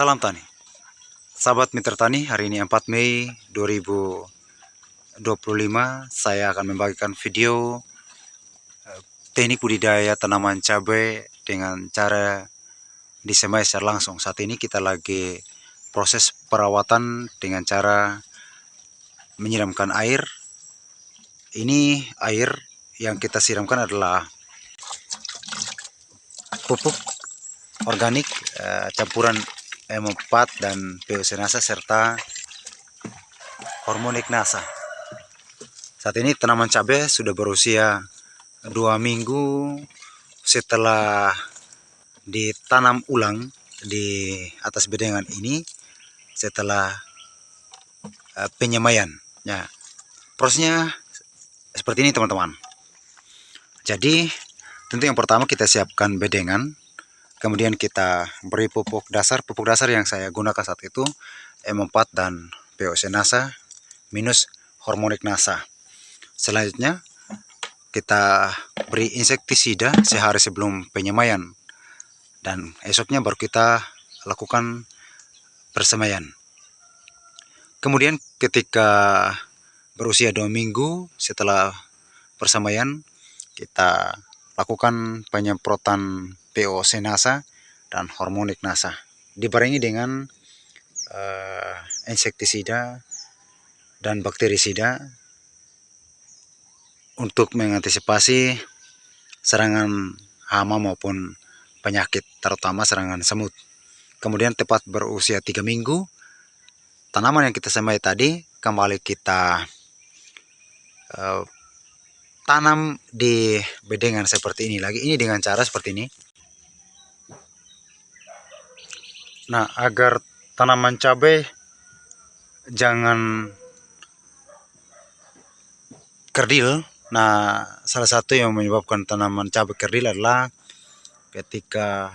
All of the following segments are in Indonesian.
Salam tani. Sahabat Mitra Tani, hari ini 4 Mei 2025 saya akan membagikan video teknik budidaya tanaman cabai dengan cara disemai secara langsung. Saat ini kita lagi proses perawatan dengan cara menyiramkan air. Ini air yang kita siramkan adalah pupuk organik campuran M4 dan POC-NASA serta hormonik NASA. Saat ini tanaman cabai sudah berusia 2 minggu setelah ditanam ulang di atas bedengan ini setelah penyemaian. Ya, prosesnya seperti ini teman-teman. Jadi tentu yang pertama kita siapkan bedengan, kemudian kita beri pupuk dasar. Pupuk dasar yang saya gunakan saat itu M4 dan POC-NASA minus hormonik NASA. Selanjutnya kita beri insektisida sehari sebelum penyemaian dan esoknya baru kita lakukan persemaian. Kemudian ketika berusia 2 minggu setelah persemaian kita lakukan penyemprotan POC-NASA dan hormonik NASA dibarengi dengan insektisida dan bakterisida untuk mengantisipasi serangan hama maupun penyakit, terutama serangan semut. Kemudian tepat berusia 3 minggu, tanaman yang kita semai tadi kembali kita tanam di bedengan seperti ini lagi. Ini dengan cara seperti ini. Nah, agar tanaman cabai jangan kerdil. Nah, salah satu yang menyebabkan tanaman cabai kerdil adalah ketika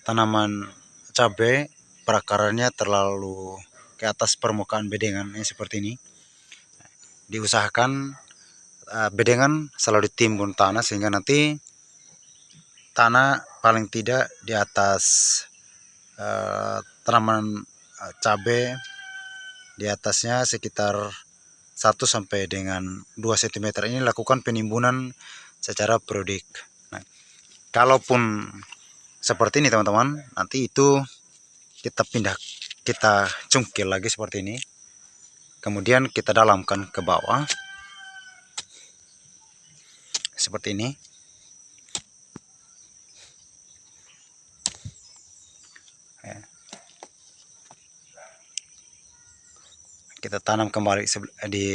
tanaman cabai perakarannya terlalu ke atas permukaan bedengan seperti ini. Diusahakan bedengan selalu ditimbun tanah sehingga nanti tanah paling tidak di atas tanaman cabai, di atasnya sekitar 1 sampai dengan 2 cm ini lakukan penimbunan secara periodik. Nah, kalaupun seperti ini teman-teman, nanti itu kita cungkil lagi seperti ini. Kemudian kita dalamkan ke bawah seperti ini. Kita tanam kembali di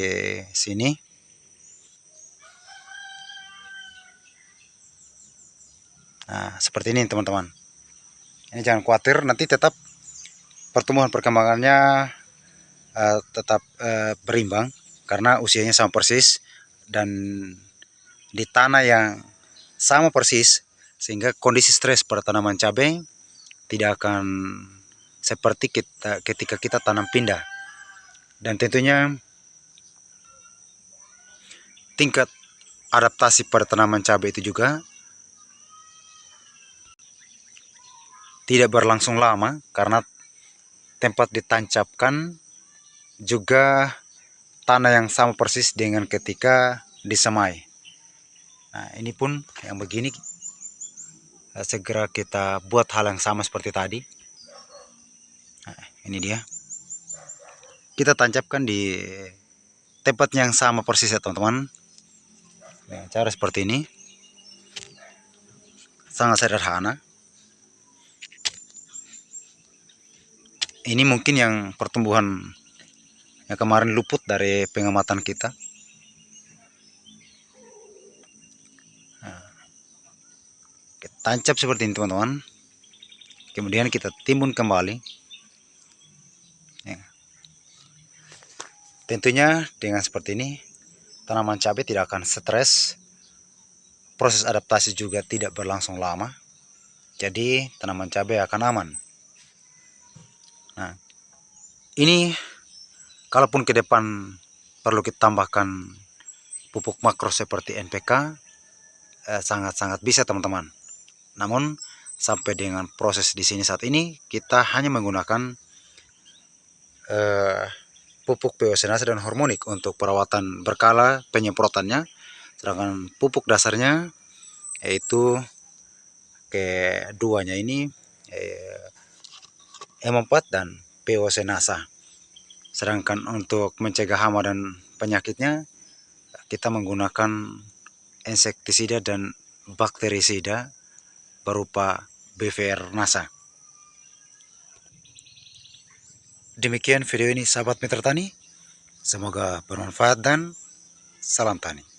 sini. Nah, seperti ini teman-teman. Ini jangan khawatir, nanti tetap pertumbuhan perkembangannya tetap berimbang karena usianya sama persis dan di tanah yang sama persis, sehingga kondisi stres pada tanaman cabai tidak akan seperti ketika kita tanam pindah. Dan tentunya tingkat adaptasi pada tanaman cabai itu juga tidak berlangsung lama karena tempat ditancapkan juga tanah yang sama persis dengan ketika disemai. Nah, ini pun yang begini segera kita buat hal yang sama seperti tadi. Nah, ini dia. Kita tancapkan di tempat yang sama persis ya teman-teman. Dengan cara seperti ini. Sangat sederhana. Ini mungkin yang pertumbuhan yang kemarin luput dari pengamatan kita. Nah, kita tancap seperti ini teman-teman. Kemudian kita timbun kembali. Ya. Tentunya dengan seperti ini tanaman cabai tidak akan stres. Proses adaptasi juga tidak berlangsung lama. Jadi tanaman cabai akan aman. Nah, ini kalaupun ke depan perlu kita tambahkan pupuk makro seperti NPK, sangat-sangat bisa teman-teman. Namun sampai dengan proses di sini saat ini kita hanya menggunakan pupuk POC-NASA dan hormonik untuk perawatan berkala penyemprotannya, sedangkan pupuk dasarnya yaitu keduanya ini M4 dan POC-NASA. Sedangkan untuk mencegah hama dan penyakitnya kita menggunakan insektisida dan bakterisida berupa BVR NASA. Demikian video ini sahabat mitra tani, semoga bermanfaat dan salam tani.